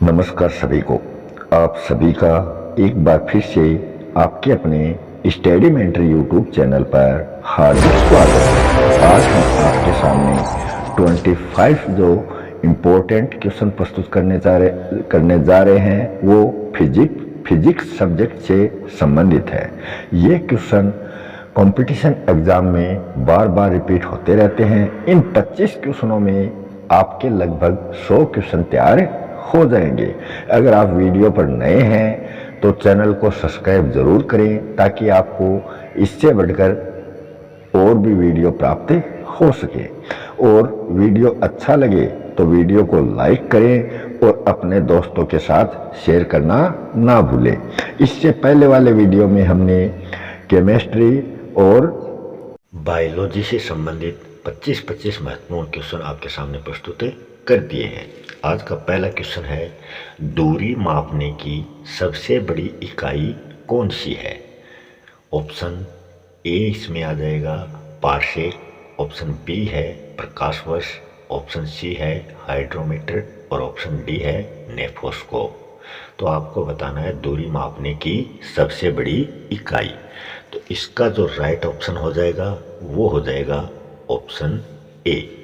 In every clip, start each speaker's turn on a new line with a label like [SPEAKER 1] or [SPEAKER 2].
[SPEAKER 1] नमस्कार सभी को। आप सभी का एक बार फिर से आपके अपने स्टडी मेंटर यूट्यूब चैनल पर हार्दिक स्वागत है। आज हम आपके सामने 25 जो इम्पोर्टेंट क्वेश्चन प्रस्तुत करने जा रहे हैं वो फिजिक्स सब्जेक्ट से संबंधित है। ये क्वेश्चन कंपटीशन एग्जाम में बार बार रिपीट होते रहते हैं। इन 25 क्वेश्चनों में आपके लगभग 100 क्वेश्चन तैयार हो जाएंगे। अगर आप वीडियो पर नए हैं तो चैनल को सब्सक्राइब जरूर करें ताकि आपको इससे बढ़कर और भी वीडियो प्राप्त हो सके। और वीडियो अच्छा लगे तो वीडियो को लाइक करें और अपने दोस्तों के साथ शेयर करना ना भूलें। इससे पहले वाले वीडियो में हमने केमिस्ट्री और बायोलॉजी से संबंधित 25 महत्वपूर्ण क्वेश्चन आपके सामने प्रस्तुत कर दिए हैं। आज का पहला क्वेश्चन है, दूरी मापने की सबसे बड़ी इकाई कौन सी है? ऑप्शन ए इसमें आ जाएगा पारसेक, ऑप्शन बी है प्रकाश वर्ष, ऑप्शन सी है हाइड्रोमीटर और ऑप्शन डी है नेफोस्कोप। तो आपको बताना है दूरी मापने की सबसे बड़ी इकाई। तो इसका जो राइट ऑप्शन हो जाएगा वो हो जाएगा ऑप्शन ए।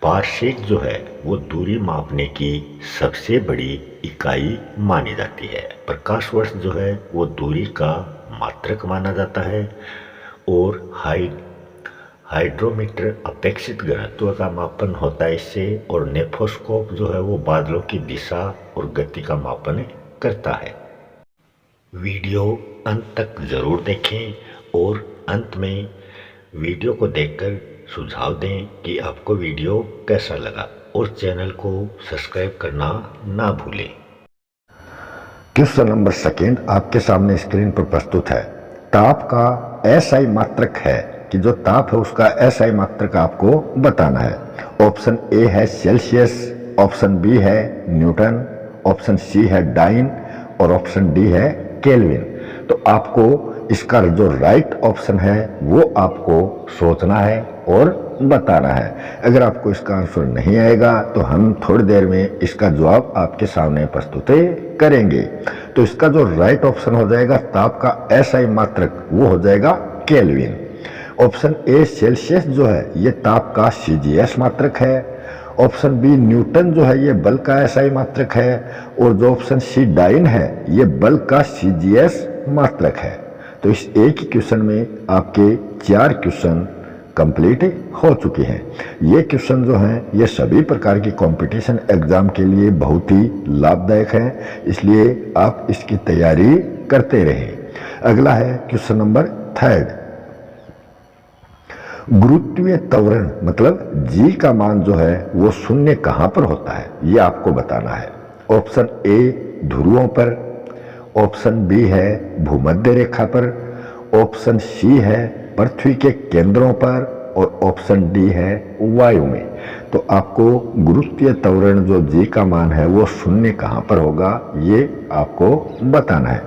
[SPEAKER 1] पारसेक जो है वो दूरी मापने की सबसे बड़ी इकाई मानी जाती है। प्रकाश वर्ष जो है वो दूरी का मात्रक माना जाता है और हाइड्रोमीटर अपेक्षित घनत्व का मापन होता है इससे, और नेफोस्कोप जो है वो बादलों की दिशा और गति का मापन करता है। वीडियो अंत तक जरूर देखें और अंत में वीडियो को देखकर सुझाव दें कि आपको वीडियो कैसा लगा और चैनल को सब्सक्राइब करना ना भूलें। क्वेश्चन नंबर सेकंड आपके सामने स्क्रीन पर प्रस्तुत है। ताप का एसआई मात्रक है कि जो ताप है उसका एसआई मात्रक आपको बताना है। ऑप्शन ए है सेल्सियस, ऑप्शन बी है न्यूटन, ऑप्शन सी है डाइन और ऑप्शन डी है केल्विन। तो आपको इसका जो राइट ऑप्शन है वो आपको सोचना है और बताना है। अगर आपको इसका आंसर नहीं आएगा तो हम थोड़ी देर में इसका जवाब आपके सामने प्रस्तुत करेंगे। तो इसका जो राइट ऑप्शन हो जाएगा ताप का एसआई मात्रक वो हो जाएगा केल्विन। ऑप्शन ए सेल्सियस जो है ये ताप का सीजीएस मात्रक है। ऑप्शन बी न्यूटन जो है ये बल का एसआई मात्रक है और जो ऑप्शन सी डाइन है ये बल का सीजीएस मात्रक है। तो इस एक ही क्वेश्चन में आपके 4 क्वेश्चन कंप्लीट हो चुके हैं। ये क्वेश्चन जो हैं ये सभी प्रकार की कंपटीशन एग्जाम के लिए बहुत ही लाभदायक हैं, इसलिए आप इसकी तैयारी करते रहें। अगला है क्वेश्चन नंबर 3। गुरुत्वीय त्वरण मतलब जी का मान जो है वो शून्य कहां पर होता है ये आपको बताना है। ऑप्शन ए ध्रुवों पर, ऑप्शन बी है भूमध्य रेखा पर, ऑप्शन सी है पृथ्वी के केंद्रों पर और ऑप्शन डी है वायु में। तो आपको गुरुत्वीय त्वरण जो जी का मान है वो शून्य कहां पर होगा ये आपको बताना है।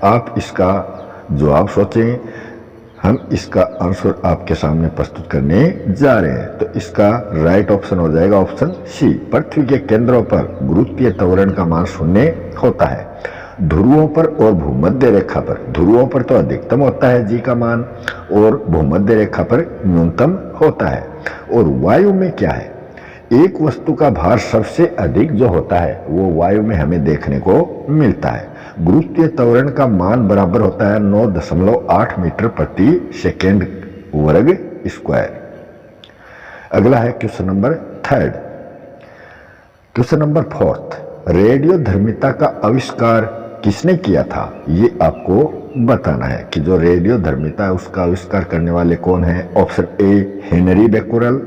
[SPEAKER 1] आप इसका जवाब सोचें, हम इसका आंसर आपके सामने प्रस्तुत करने जा रहे हैं। तो इसका राइट ऑप्शन हो जाएगा ऑप्शन सी, पृथ्वी के केंद्रों पर गुरुत्वीय त्वरण का मान शून्य होता है। ध्रुवों पर और भूमध्य रेखा पर, ध्रुवों पर तो अधिकतम होता है जी का मान और भूमध्य रेखा पर न्यूनतम होता है। और वायु में क्या है, एक वस्तु का भार सबसे अधिक जो होता है वो वायु में हमें देखने को मिलता है। गुरुत्वीय त्वरण का मान बराबर होता है 9.8 मीटर प्रति सेकेंड वर्ग स्क्वायर। अगला है question number 3। Question number 4, radio धर्मिता का आविष्कार किसने किया था ये आपको बताना है कि जो रेडियो धर्मिता है उसका आविष्कार करने वाले कौन है। Option A Henri Becquerel,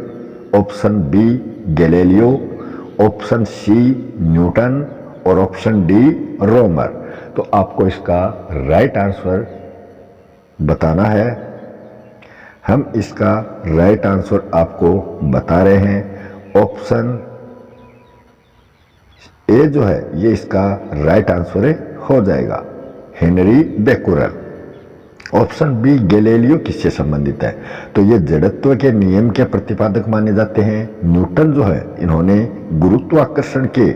[SPEAKER 1] option B Galileo, option C Newton और ऑप्शन डी रोमर। तो आपको इसका राइट आंसर बताना है। हम इसका राइट आंसर आपको बता रहे हैं। ऑप्शन ए जो है ये इसका राइट आंसर हो जाएगा, Henri Becquerel. Option B Galileo किससे संबंधित है, तो ये जड़त्व के नियम के प्रतिपादक माने जाते हैं। न्यूटन जो है इन्होंने गुरुत्वाकर्षण के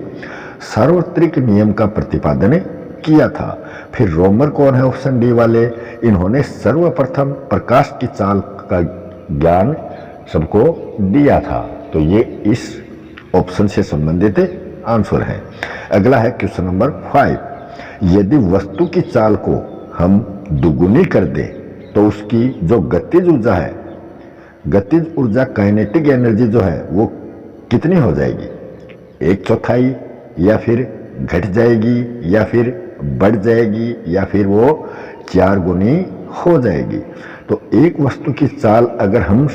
[SPEAKER 1] सार्वत्रिक नियम का प्रतिपादन किया था। फिर रोमर कौन है ऑप्शन डी वाले, इन्होंने सर्वप्रथम प्रकाश की चाल का ज्ञान सबको दिया था। तो ये इस ऑप्शन से संबंधित आंसर है। अगला है क्वेश्चन नंबर 5, यदि वस्तु की चाल को हम दुगुनी कर दें तो उसकी जो गतिज ऊर्जा है, गतिज ऊर्जा काइनेटिक एनर्जी जो है वो कितनी हो जाएगी, 1/4 या फिर घट जाएगी या फिर बढ़ जाएगी या फिर वो 4 गुनी हो जाएगी। तो एक वस्तु की चाल अगर हम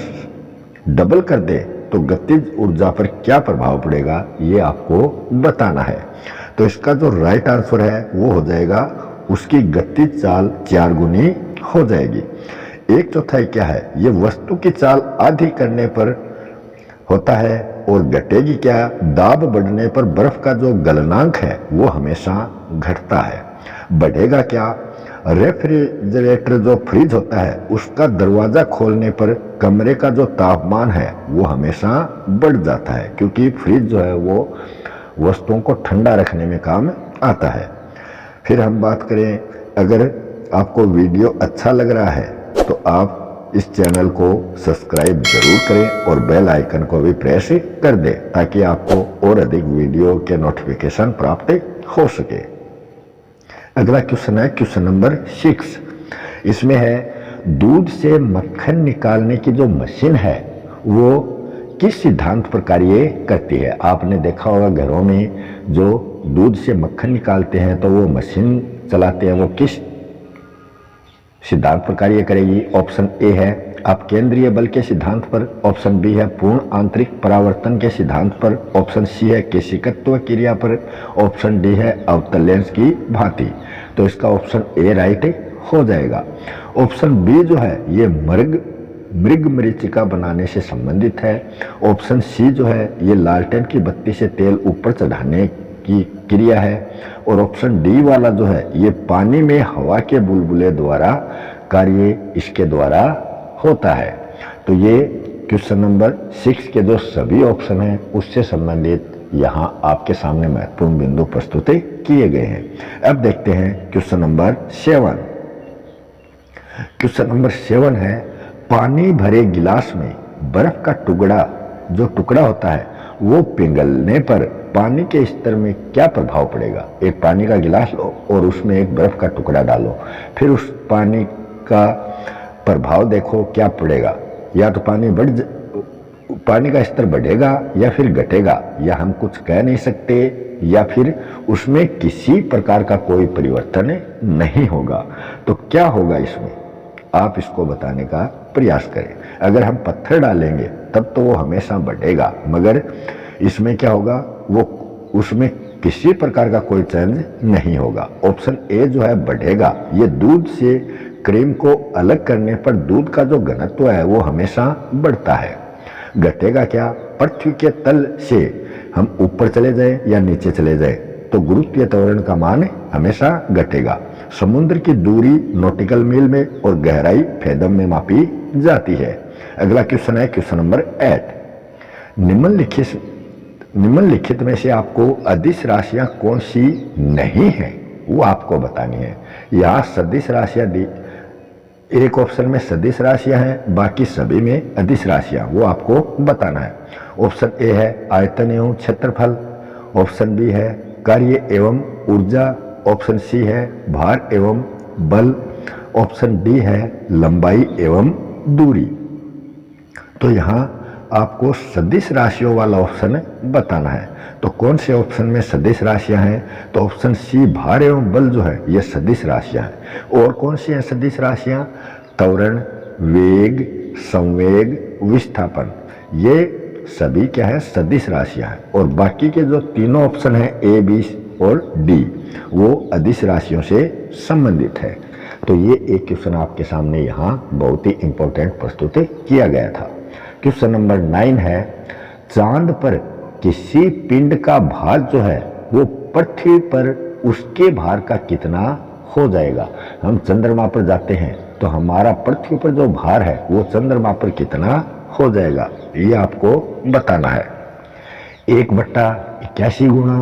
[SPEAKER 1] डबल कर दें तो गतिज ऊर्जा पर क्या प्रभाव पड़ेगा ये आपको बताना है। तो इसका जो राइट आंसर है वो हो जाएगा उसकी गतिज चाल 4 गुनी हो जाएगी। 1/4 क्या है, ये वस्तु की चाल आधी करने पर होता है और घटेगी क्या, दाब बढ़ने पर बर्फ का जो गलनांक है वो हमेशा घटता है। बढ़ेगा क्या, रेफ्रिजरेटर जो फ्रिज होता है उसका दरवाजा खोलने पर कमरे का जो तापमान है वो हमेशा बढ़ जाता है, क्योंकि फ्रिज जो है वो वस्तुओं को ठंडा रखने में काम आता है। फिर हम बात करें, अगर आपको वीडियो अच्छा लग रहा है तो आप इस चैनल को सब्सक्राइब जरूर करें और बेल आइकन को भी प्रेस कर दें ताकि आपको और अधिक वीडियो के नोटिफिकेशन प्राप्त हो सके। अगला क्वेश्चन है क्वेश्चन नंबर 6, इसमें है दूध से मक्खन निकालने की जो मशीन है वो किस सिद्धांत पर कार्य करती है। आपने देखा होगा घरों में जो दूध से मक्खन निकालते हैं तो वो मशीन चलाते हैं, वो किस सिद्धांत पर कार्य करेगी। ऑप्शन ए है आप केंद्रीय बल के सिद्धांत पर, ऑप्शन बी है पूर्ण आंतरिक परावर्तन के सिद्धांत पर, ऑप्शन सी है केशिकत्व क्रिया पर, ऑप्शन डी है अवतल लेंस की भांति। तो इसका ऑप्शन ए राइट हो जाएगा। ऑप्शन बी जो है ये मृग मरीचिका बनाने से संबंधित है। ऑप्शन सी जो है ये लालटेन की बत्ती से तेल ऊपर चढ़ाने की क्रिया है। और ऑप्शन डी वाला जो है ये पानी में हवा के बुलबुले द्वारा कार्य इसके द्वारा होता है। तो ये क्वेश्चन नंबर 6 के जो सभी ऑप्शन हैं उससे संबंधित यहाँ आपके सामने महत्वपूर्ण बिंदु प्रस्तुत किए गए हैं। अब देखते हैं क्वेश्चन नंबर 7। क्वेश्चन नंबर 7 है पानी भरे गिलास में बर्फ का जो टुकड़ा होता है वो पिघलने पर पानी के स्तर में क्या प्रभाव पड़ेगा। एक पानी का गिलास लो और उसमें एक बर्फ का टुकड़ा डालो, फिर उस पानी का प्रभाव देखो क्या पड़ेगा। या तो पानी का स्तर बढ़ेगा या फिर घटेगा, या हम कुछ कह नहीं सकते, या फिर उसमें किसी प्रकार का कोई परिवर्तन नहीं होगा। तो क्या होगा इसमें, आप इसको बताने का प्रयास करें। अगर हम पत्थर डालेंगे तब तो वो हमेशा बढ़ेगा, मगर इसमें क्या होगा, वो उसमें किसी प्रकार का कोई चेंज नहीं होगा। ऑप्शन ए जो है बढ़ेगा, ये दूध से क्रीम को अलग करने पर दूध का जो घनत्व है वो हमेशा बढ़ता है। घटेगा क्या, पृथ्वी के तल से हम ऊपर चले जाए या नीचे चले जाए तो गुरुत्वीय त्वरण का मान हमेशा घटेगा। समुद्र की दूरी नॉटिकल मील में और गहराई फैदम में मापी जाती है। अगला क्वेश्चन है क्वेश्चन नंबर 8। निम्नलिखित में से आपको अदिश राशियां कौन सी नहीं है वो आपको बतानी है। यहाँ सदिश राशियां दी, एक ऑप्शन में सदिश राशियां हैं, बाकी सभी में अदिश राशियां, वो आपको बताना है। ऑप्शन ए है आयतन एवं क्षेत्रफल, ऑप्शन बी है कार्य एवं ऊर्जा, ऑप्शन सी है भार एवं बल, ऑप्शन डी है लंबाई एवं दूरी। तो यहाँ आपको सदिश राशियों वाला ऑप्शन बताना है। तो कौन से ऑप्शन में सदिश राशियां हैं, तो ऑप्शन सी भार एवं बल जो है ये सदिश राशियां हैं। और कौन सी हैं सदिश राशियां, त्वरण, वेग, संवेग, विस्थापन, ये सभी क्या है सदिश राशियां हैं। और बाकी के जो तीनों ऑप्शन हैं ए, बी और डी वो अदिश राशियों से संबंधित है। तो ये एक क्वेश्चन आपके सामने यहाँ बहुत ही इंपॉर्टेंट प्रस्तुत किया गया था। क्वेश्चन नंबर 9 है चांद पर किसी पिंड का भार जो है वो पृथ्वी पर उसके भार का कितना हो जाएगा। हम चंद्रमा पर जाते हैं तो हमारा पृथ्वी पर जो भार है वो चंद्रमा पर कितना हो जाएगा, ये आपको बताना है। 1/81 गुणा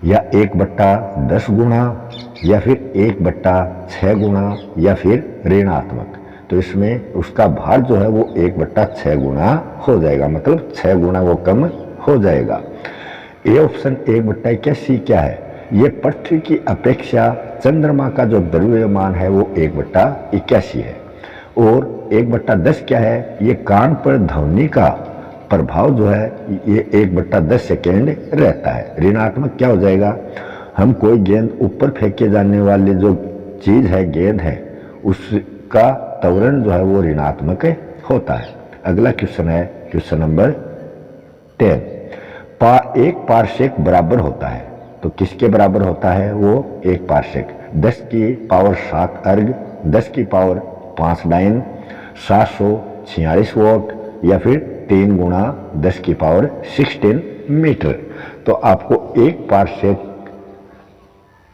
[SPEAKER 1] या 1/10 गुना, या फिर 1/6 गुना, या फिर ऋणात्मक। तो इसमें उसका भार जो है वो 1/6 गुना हो जाएगा, मतलब 6 गुना वो कम हो जाएगा। ए ऑप्शन 1/21 सी क्या है? ये पृथ्वी की अपेक्षा चंद्रमा का जो द्रव्यमान है वो 1/81 है। और 1/10 क्या है? ये कान पर ध्वनि का प्रभाव जो है ये 1/10 सेकेंड रहता है। ऋणात्मक क्या हो जाएगा? हम कोई गेंद ऊपर फेंके जाने वाली जो चीज है, गेंद है, उसका त्वरण जो है वो ऋणात्मक होता है। अगला क्वेश्चन है क्वेश्चन नंबर 10। एक पारसेक बराबर होता है, तो किसके बराबर होता है वो? एक पारसेक 10 की पावर 7 अर्ग, 10 की पावर 5 डाइन, 746 वोट, या फिर 3 गुणा 10 की पावर 16 मीटर। तो आपको एक पारसेक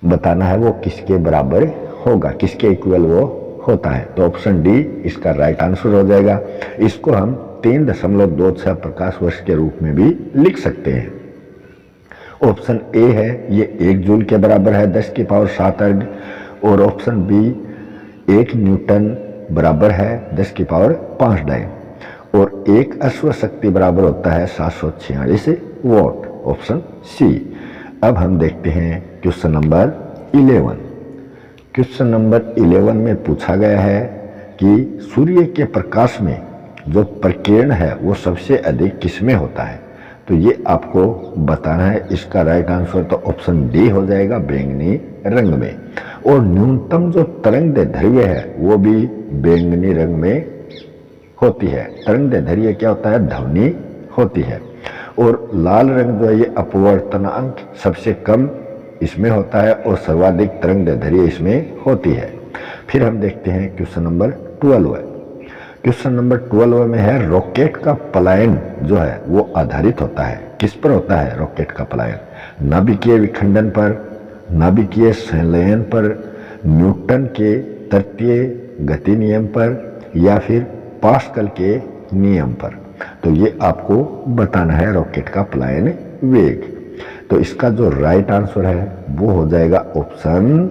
[SPEAKER 1] बताना है वो किसके बराबर होगा, किसके इक्वल वो होता है। तो ऑप्शन डी इसका राइट आंसर हो जाएगा। इसको हम 3.26 प्रकाश वर्ष के रूप में भी लिख सकते हैं। ऑप्शन ए है ये 1 जूल के बराबर है, 10 की पावर 7 अर्ग। और ऑप्शन बी 1 न्यूटन बराबर है 10 की पावर 5 डाइन। और 1 अश्व शक्ति बराबर होता है 746 वॉट। Option C. अब हम देखते हैं क्वेश्चन नंबर 11। क्वेश्चन नंबर 11 में पूछा गया है कि सूर्य के प्रकाश में जो प्रकीर्ण है वो सबसे अधिक किसमें होता है? तो ये आपको बताना है। इसका राइट आंसर तो ऑप्शन डी हो जाएगा, बैंगनी रंग में। और न्यूनतम जो तरंगदैर्घ्य है वो भी बैंगनी रंग में होती है। तरंगदैर्घ्य क्या होता है? ध्वनि होती है। और लाल रंग जो है ये अपवर्तनांक सबसे कम इसमें होता है और सर्वाधिक तरंगदैर्घ्य इसमें होती है। फिर हम देखते हैं क्वेश्चन नंबर 12 है। क्वेश्चन नंबर 12 में है रॉकेट का पलायन जो है वो आधारित होता है, किस पर होता है रॉकेट का पलायन? नाभिकीय विखंडन पर, नाभिकीय संलयन पर, न्यूटन के तृतीय गति नियम पर, या फिर पास्कल के नियम पर। तो ये आपको बताना है रॉकेट का पलायन वेग। तो इसका जो राइट आंसर है वो हो जाएगा ऑप्शन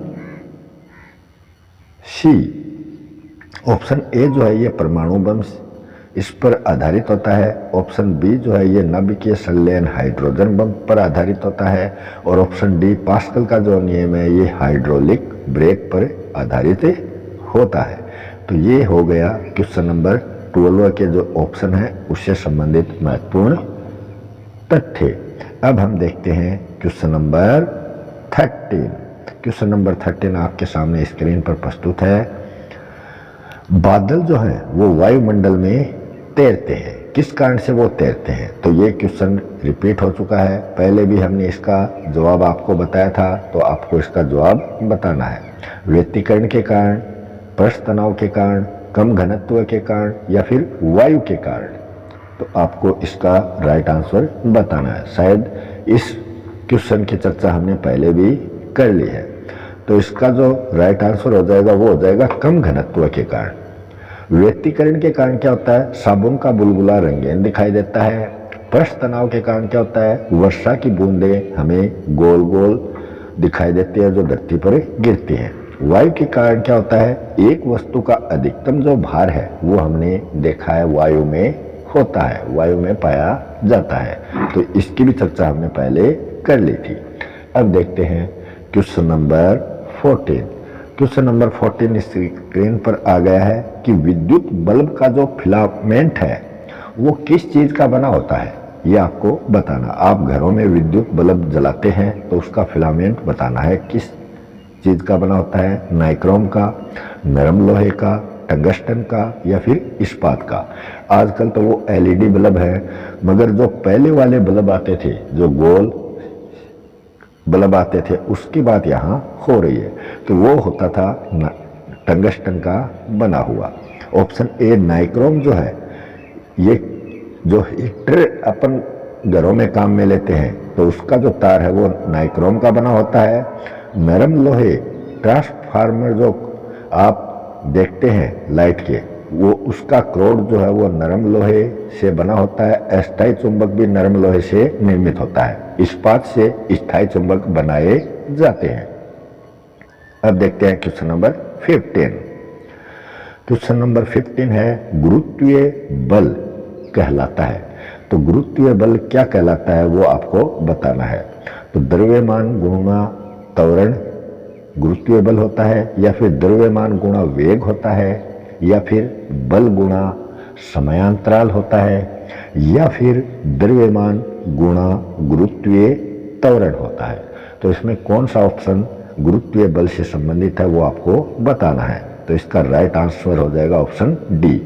[SPEAKER 1] सी। ऑप्शन ए जो है ये परमाणु बम इस पर आधारित होता है। ऑप्शन बी जो है ये नाभिकीय संलयन हाइड्रोजन बम पर आधारित होता है। और ऑप्शन डी पास्कल का जो नियम है ये हाइड्रोलिक ब्रेक पर आधारित होता है। तो ये हो गया क्वेश्चन नंबर 12 के जो ऑप्शन है उससे संबंधित महत्वपूर्ण तथ्य। अब हम देखते हैं क्वेश्चन नंबर 13। क्वेश्चन नंबर 13 आपके सामने स्क्रीन पर प्रस्तुत है। बादल जो हैं वो वायुमंडल में तैरते हैं, किस कारण से वो तैरते हैं? तो ये क्वेश्चन रिपीट हो चुका है, पहले भी हमने इसका जवाब आपको बताया था, तो आपको इसका जवाब बताना है। व्यतिकरण के कारण, पृष्ठ तनाव के कारण, कम घनत्व के कारण, या फिर वायु के कारण। तो आपको इसका राइट आंसर बताना है। शायद इस क्वेश्चन की चर्चा हमने पहले भी कर ली है। तो इसका जो राइट आंसर हो जाएगा वो हो जाएगा कम घनत्व के कारण। व्यतिकरण के कारण क्या होता है? साबुन का बुलबुला रंगीन दिखाई देता है। पृष्ठ तनाव के कारण क्या होता है? वर्षा की बूंदें हमें गोल गोल दिखाई देती है जो धरती पर गिरती हैं। वायु के कारण क्या होता है? एक वस्तु का अधिकतम जो भार है वो हमने देखा है वायु में होता है, वायु में पाया जाता है। तो इसकी भी चर्चा हमने पहले कर ली थी। अब देखते हैं question number 14। Question number 14 screen पर आ गया है कि विद्युत बल्ब का जो फिलामेंट है वो किस चीज का बना होता है? ये आपको बताना। आप घरों में विद्युत बल्ब जलाते हैं तो उसका फिलामेंट बताना है किस चीज का बना होता है? नाइक्रोम का, नरम लोहे का, टंगस्टन का, या फिर इस्पात का। आजकल तो वो एलईडी बल्ब है, मगर जो पहले वाले बल्ब आते थे, जो गोल बल्ब आते थे, उसकी बात यहाँ हो रही है। तो वो होता था टंगस्टन का बना हुआ। ऑप्शन ए नाइक्रोम जो है, ये जो हीटर अपन घरों में काम में लेते हैं तो उसका जो तार है वो नाइक्रोम का बना होता है। नरम लोहे ट्रांसफार्मर जो आप देखते हैं लाइट के, वो उसका क्रोड जो है वो नरम लोहे से बना होता है। अस्थायी चुंबक भी नरम लोहे से निर्मित होता है। इस्पात से स्थायी चुंबक बनाए जाते हैं। अब देखते हैं क्वेश्चन नंबर 15। क्वेश्चन नंबर 15 है गुरुत्वीय बल कहलाता है। तो गुरुत्वीय बल क्या कहलाता है वो आपको बताना है। तो द्रव्यमान गुणा त्वरण गुरुत्वीय बल होता है, या फिर द्रव्यमान गुणा वेग होता है, या फिर बल गुणा समयांतराल होता है, या फिर द्रव्यमान गुणा गुरुत्वीय त्वरण होता है। तो इसमें कौन सा ऑप्शन गुरुत्वीय बल से संबंधित है वो आपको बताना है। तो इसका राइट आंसर हो जाएगा ऑप्शन डी।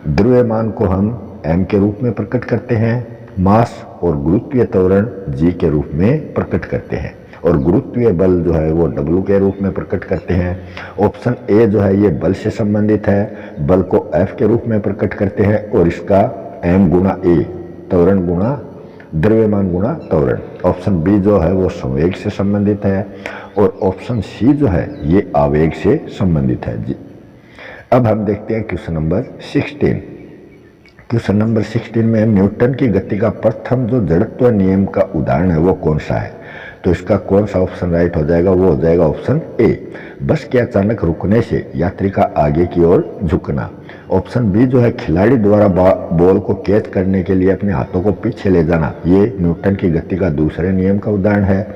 [SPEAKER 1] द्रव्यमान को हम m के रूप में प्रकट करते हैं, मास और गुरुत्वीय त्वरण g के रूप में प्रकट करते हैं, और गुरुत्वीय बल जो है वो w के रूप में प्रकट करते हैं। ऑप्शन ए जो है ये बल से संबंधित है, बल को f के रूप में प्रकट करते हैं, और इसका m गुणा a त्वरण गुणा द्रव्यमान गुणा त्वरण। ऑप्शन बी जो है वो संवेग से संबंधित है, और ऑप्शन सी जो है ये आवेग से संबंधित है जी। अब हम देखते हैं क्वेश्चन नंबर 16। क्वेश्चन नंबर 16 में न्यूटन की गति का प्रथम जो जड़त्व नियम का उदाहरण है वो कौन सा है। तो इसका कौन सा ऑप्शन राइट हो जाएगा, वो हो जाएगा ऑप्शन ए, बस के अचानक रुकने से यात्री का आगे की ओर झुकना। ऑप्शन बी जो है खिलाड़ी द्वारा बॉल को कैच करने के लिए अपने हाथों को पीछे ले जाना, ये न्यूटन की गति का दूसरे नियम का उदाहरण है।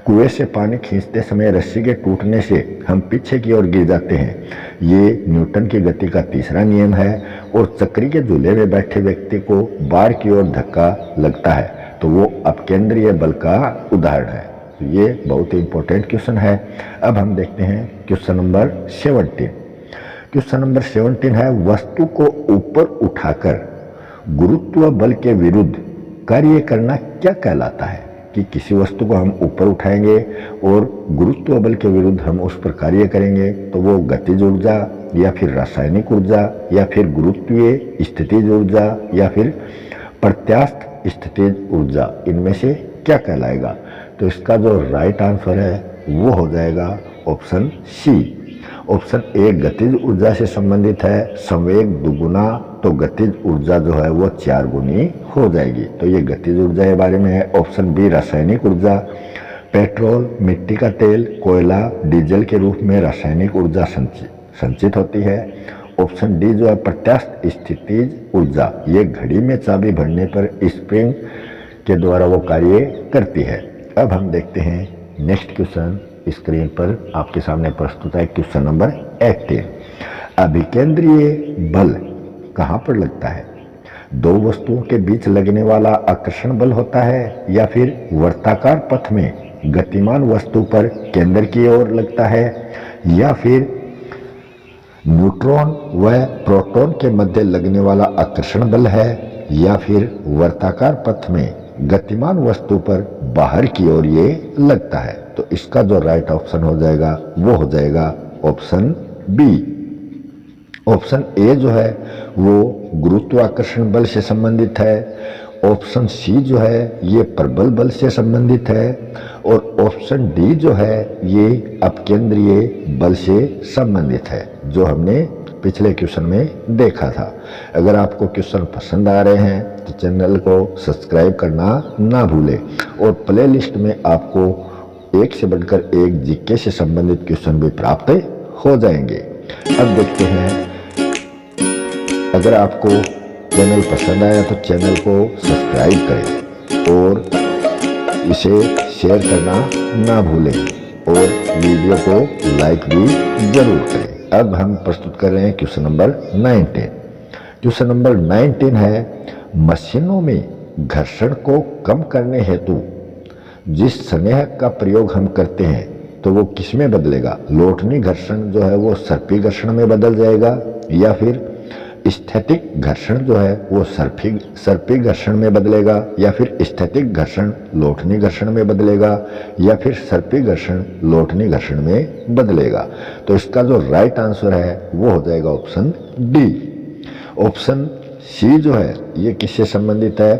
[SPEAKER 1] कुएं से पानी खींचते समय रस्सी के टूटने से हम पीछे की ओर गिर जाते हैं, ये न्यूटन की गति का तीसरा नियम है। और चक्री के झूले में बैठे व्यक्ति को बार की ओर धक्का लगता है, तो वो अपकेंद्रीय बल का उदाहरण है। तो ये बहुत ही इंपॉर्टेंट क्वेश्चन है। अब हम देखते हैं क्वेश्चन नंबर 17। क्वेश्चन नंबर 17 है वस्तु को ऊपर उठाकर गुरुत्व बल के विरुद्ध कार्य करना क्या कहलाता है। कि किसी वस्तु को हम ऊपर उठाएंगे और गुरुत्व बल के विरुद्ध हम उस पर कार्य करेंगे, तो वो गतिज ऊर्जा, या फिर रासायनिक ऊर्जा, या फिर गुरुत्वीय स्थितिज ऊर्जा, या फिर प्रत्यास्थ स्थितिज ऊर्जा, इनमें से क्या कहलाएगा। तो इसका जो राइट आंसर है वो हो जाएगा ऑप्शन सी। ऑप्शन ए गतिज ऊर्जा से संबंधित है, संवेग दुगुना तो गतिज ऊर्जा जो है वो 4 गुनी हो जाएगी। तो ये गतिज ऊर्जा के बारे में है। ऑप्शन बी रासायनिक ऊर्जा, पेट्रोल, मिट्टी का तेल, कोयला, डीजल के रूप में रासायनिक ऊर्जा संचित होती है। ऑप्शन डी जो है प्रत्यास्थ स्थितिज ऊर्जा, ये घड़ी में चाबी भरने पर स्प्रिंग के द्वारा वो कार्य करती है। अब हम देखते हैं नेक्स्ट क्वेश्चन। स्क्रीन पर आपके सामने प्रस्तुत है क्वेश्चन नंबर 18। अभिकेंद्रीय बल कहाँ पर लगता है। दो वस्तुओं के बीच लगने वाला आकर्षण बल होता है, या फिर वर्ताकार पथ में गतिमान वस्तु पर केंद्र की ओर लगता है, या फिर न्यूट्रॉन व प्रोटॉन के मध्य लगने वाला आकर्षण बल है, या फिर वर्ताकार पथ में गतिमान वस्तु पर बाहर की ओर ये लगता है। तो इसका जो राइट ऑप्शन हो जाएगा वो हो जाएगा ऑप्शन बी। ऑप्शन ए जो है वो गुरुत्वाकर्षण बल से संबंधित है। ऑप्शन सी जो है ये प्रबल बल से संबंधित है, और ऑप्शन डी जो है ये अपकेंद्रीय बल से संबंधित है, जो हमने पिछले क्वेश्चन में देखा था। अगर आपको क्वेश्चन पसंद आ रहे हैं तो चैनल को सब्सक्राइब करना ना भूलें, और प्लेलिस्ट में आपको एक से बढ़कर एक जीके से संबंधित क्वेश्चन भी प्राप्त हो जाएंगे। अब देखते हैं, अगर आपको चैनल पसंद आया तो चैनल को सब्सक्राइब करें और इसे शेयर करना ना भूलें, और वीडियो को लाइक भी जरूर करें। अब हम प्रस्तुत कर रहे हैं क्वेश्चन नंबर 19। क्वेश्चन नंबर 19 है मशीनों में घर्षण को कम करने हेतु जिस संज्ञक का प्रयोग हम करते हैं तो वो किस में बदलेगा। लोटनी घर्षण जो है वो सर्पी घर्षण में बदल जाएगा, या फिर स्थैतिक घर्षण जो है वो सर्पी घर्षण में बदलेगा, या फिर स्थैतिक घर्षण लोटनी घर्षण में बदलेगा, या फिर सर्पी घर्षण लोटनी घर्षण में बदलेगा। तो इसका जो राइट आंसर है वो हो जाएगा ऑप्शन डी। ऑप्शन सी जो है ये किससे संबंधित है।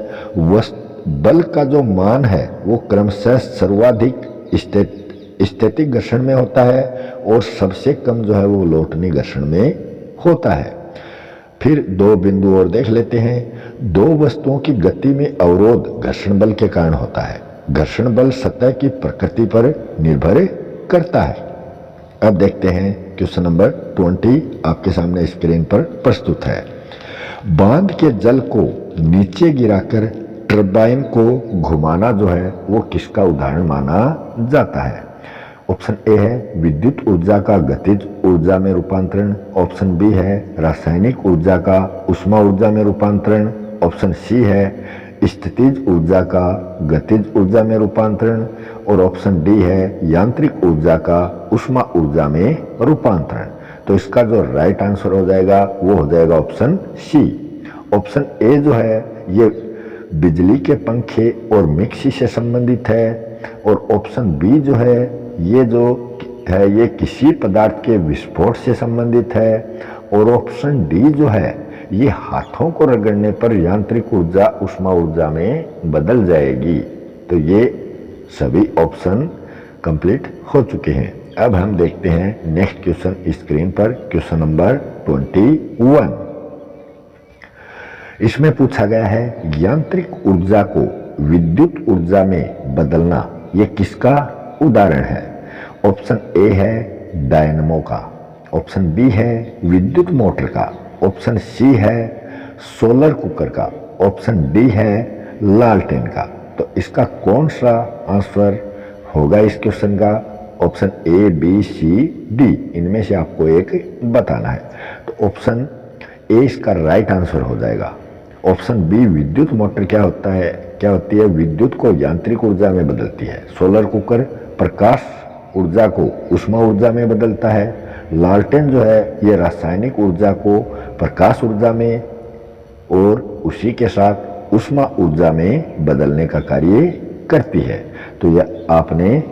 [SPEAKER 1] बल का जो मान है वो क्रमशः सर्वाधिक स्थैतिक घर्षण में होता है, और सबसे कम जो है वो लोटनी घर्षण में होता है। फिर दो बिंदु और देख लेते हैं। दो वस्तुओं की गति में अवरोध घर्षण बल के कारण होता है। घर्षण बल सतह की प्रकृति पर निर्भर करता है। अब देखते हैं क्वेश्चन नंबर 20 आपके सामने स्क्रीन पर प्रस्तुत है। बांध के जल को नीचे गिराकर टरबाइन को घुमाना जो है वो किसका उदाहरण माना जाता है? ऑप्शन ए है विद्युत ऊर्जा का गतिज ऊर्जा में रूपांतरण। ऑप्शन बी है रासायनिक ऊर्जा का ऊष्मा ऊर्जा में रूपांतरण। ऑप्शन सी है स्थितिज ऊर्जा का गतिज ऊर्जा में रूपांतरण। और ऑप्शन डी है यांत्रिक ऊर्जा का ऊष्मा ऊर्जा में रूपांतरण। तो इसका जो राइट आंसर हो जाएगा वो हो जाएगा ऑप्शन सी। ऑप्शन ए जो है ये बिजली के पंखे और मिक्सी से संबंधित है। और ऑप्शन बी जो है ये किसी पदार्थ के विस्फोट से संबंधित है। और ऑप्शन डी जो है ये हाथों को रगड़ने पर यांत्रिक ऊर्जा ऊष्मा ऊर्जा में बदल जाएगी। तो ये सभी ऑप्शन कंप्लीट हो चुके हैं। अब हम देखते हैं नेक्स्ट क्वेश्चन स्क्रीन पर, क्वेश्चन नंबर 21। इसमें पूछा गया है यांत्रिक ऊर्जा को विद्युत ऊर्जा में बदलना ये किसका उदाहरण है? ऑप्शन ए है डायनमो का। ऑप्शन बी है विद्युत मोटर का। ऑप्शन सी है सोलर कुकर का। ऑप्शन डी है लालटेन का। तो इसका कौन सा आंसर होगा इस क्वेश्चन का? Option A B C D इनमें से आपको एक बताना है। तो ऑप्शन ए इसका राइट आंसर हो जाएगा। ऑप्शन बी विद्युत मोटर क्या होती है? विद्युत को यांत्रिक ऊर्जा में बदलती है। सोलर कुकर प्रकाश ऊर्जा को ऊष्मा ऊर्जा में बदलता है। लालटेन जो है ये रासायनिक ऊर्जा को प्रकाश ऊर्जा में और उसी के साथ ऊष्मा ऊर्जा में बदलने का कार्य करती है। तो यह आपने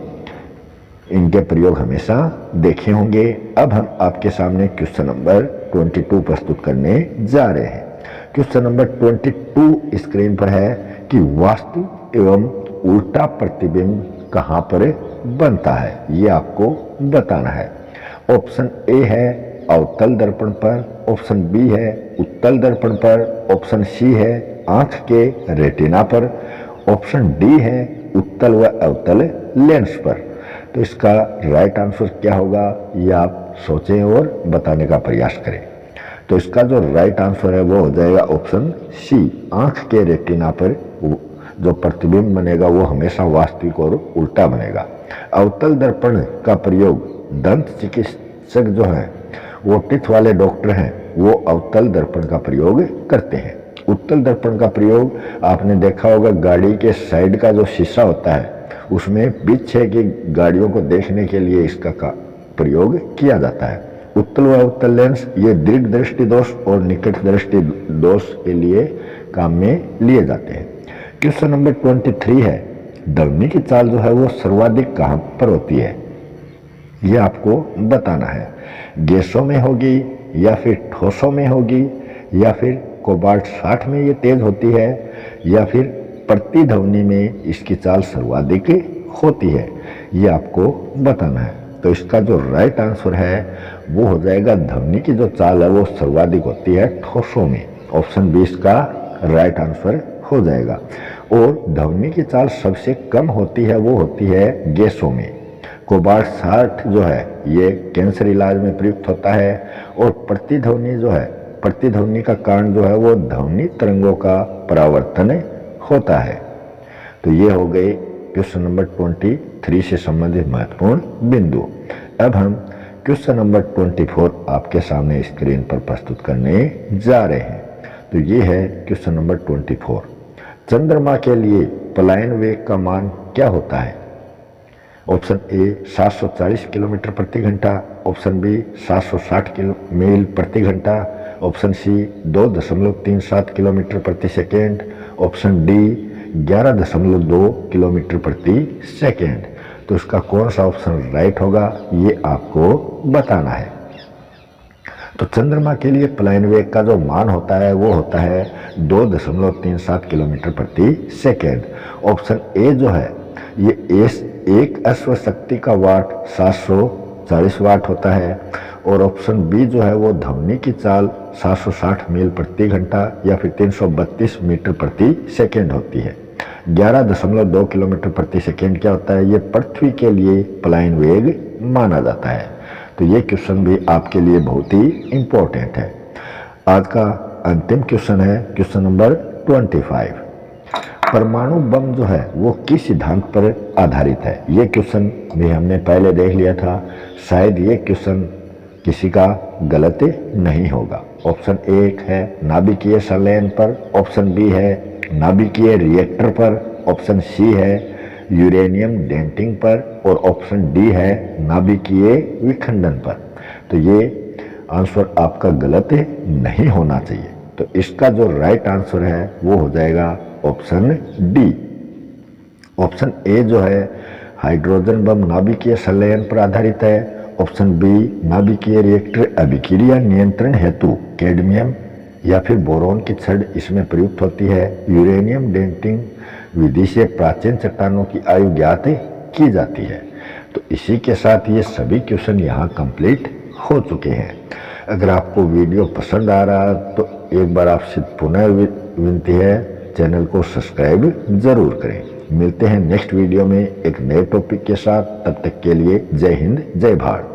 [SPEAKER 1] इनके प्रयोग हमेशा देखे होंगे। अब हम आपके सामने क्वेश्चन नंबर 22 प्रस्तुत करने जा रहे हैं। क्वेश्चन नंबर 22 स्क्रीन पर है कि वास्तविक एवं उल्टा प्रतिबिंब कहाँ पर बनता है, ये आपको बताना है। ऑप्शन ए है अवतल दर्पण पर। ऑप्शन बी है उत्तल दर्पण पर। ऑप्शन सी है आंख के रेटिना पर। ऑप्शन डी है उत्तल व अवतल लेंस पर। तो इसका राइट आंसर क्या होगा ये आप सोचें और बताने का प्रयास करें। तो इसका जो राइट आंसर है वो हो जाएगा ऑप्शन सी, आंख के रेटिना पर जो प्रतिबिंब बनेगा वो हमेशा वास्तविक और उल्टा बनेगा। अवतल दर्पण का प्रयोग दंत चिकित्सक जो है वो टिथ वाले डॉक्टर हैं वो अवतल दर्पण का प्रयोग करते हैं। उत्तल दर्पण का प्रयोग आपने देखा होगा गाड़ी के साइड का जो शीशा होता है उसमें पीछे की गाड़ियों को देखने के लिए इसका प्रयोग किया जाता है। उत्तल व अवतल लेंस ये दीर्घ दृष्टि दोष और निकट दृष्टि दोष के लिए काम में लिए जाते हैं। क्वेश्चन नंबर 23 है ध्वनि की चाल जो है वो सर्वाधिक कहाँ पर होती है, ये आपको बताना है। गैसों में होगी या फिर ठोसों में होगी या फिर कोबाल्ट 60 में ये तेज होती है या फिर प्रतिध्वनि में इसकी चाल सर्वाधिक होती है, ये आपको बताना है। तो इसका जो राइट आंसर है वो हो जाएगा ध्वनि की जो चाल है वो सर्वाधिक होती है ठोसों में। ऑप्शन बी इसका राइट आंसर हो जाएगा। और ध्वनि की चाल सबसे कम होती है वो होती है गैसों में। कोबाल्ट 60 जो है ये कैंसर इलाज में प्रयुक्त होता है। और प्रतिध्वनि जो है प्रतिध्वनि का कारण जो है वो ध्वनि तरंगों का परावर्तन होता है। तो ये हो गए क्वेश्चन नंबर 23 से संबंधित महत्वपूर्ण बिंदु। अब हम क्वेश्चन नंबर 24 आपके सामने स्क्रीन पर प्रस्तुत करने जा रहे हैं। तो ये है क्वेश्चन नंबर 24। चंद्रमा के लिए पलायन वेग का मान क्या होता है? ऑप्शन ए 740 किलोमीटर प्रति घंटा। ऑप्शन बी 760 मील प्रति घंटा। ऑप्शन सी 2.37 किलोमीटर प्रति सेकेंड। ऑप्शन डी 11.2 किलोमीटर प्रति सेकेंड। तो इसका कौन सा ऑप्शन राइट होगा ये आपको बताना है। तो चंद्रमा के लिए पलायन वेग का जो मान होता है वो होता है 2.37 किलोमीटर प्रति सेकेंड। ऑप्शन ए जो है ये एक अश्व शक्ति का वाट 740 वाट होता है। और ऑप्शन बी जो है वो ध्वनि की चाल 760 मील प्रति घंटा या फिर 332 मीटर प्रति सेकेंड होती है। 11.2 किलोमीटर प्रति सेकेंड क्या होता है, ये पृथ्वी के लिए प्लाइन वेग माना जाता है। तो ये क्वेश्चन भी आपके लिए बहुत ही इम्पोर्टेंट है। आज का अंतिम क्वेश्चन है क्वेश्चन नंबर 25। परमाणु बम जो है वो किस सिद्धांत पर आधारित है। ये क्वेश्चन भी हमने पहले देख लिया था, शायद ये क्वेश्चन किसी का गलत नहीं होगा। ऑप्शन 1 है नाभिकीय संलयन पर, ऑप्शन बी है नाभिकीय रिएक्टर पर, ऑप्शन सी है यूरेनियम डेंटिंग पर और ऑप्शन डी है नाभिकीय विखंडन पर। तो ये आंसर आपका गलत नहीं होना चाहिए। तो इसका जो राइट आंसर है वो हो जाएगा ऑप्शन डी। ऑप्शन ए जो है हाइड्रोजन बम नाभिकीय संलयन पर आधारित है। ऑप्शन बी नाभिकीय रिएक्टर अभिक्रिया नियंत्रण हेतु कैडमियम या फिर बोरोन की छड़ इसमें प्रयुक्त होती है। यूरेनियम डेंटिंग विधि से प्राचीन चट्टानों की आयु ज्ञात की जाती है। तो इसी के साथ ये सभी क्वेश्चन यहाँ कंप्लीट हो चुके हैं। अगर आपको वीडियो पसंद आ रहा है तो एक बार आपसे पुनः विनती है, चैनल को सब्सक्राइब जरूर करें। मिलते हैं नेक्स्ट वीडियो में एक नए टॉपिक के साथ। तब तक के लिए जय हिंद, जय भारत।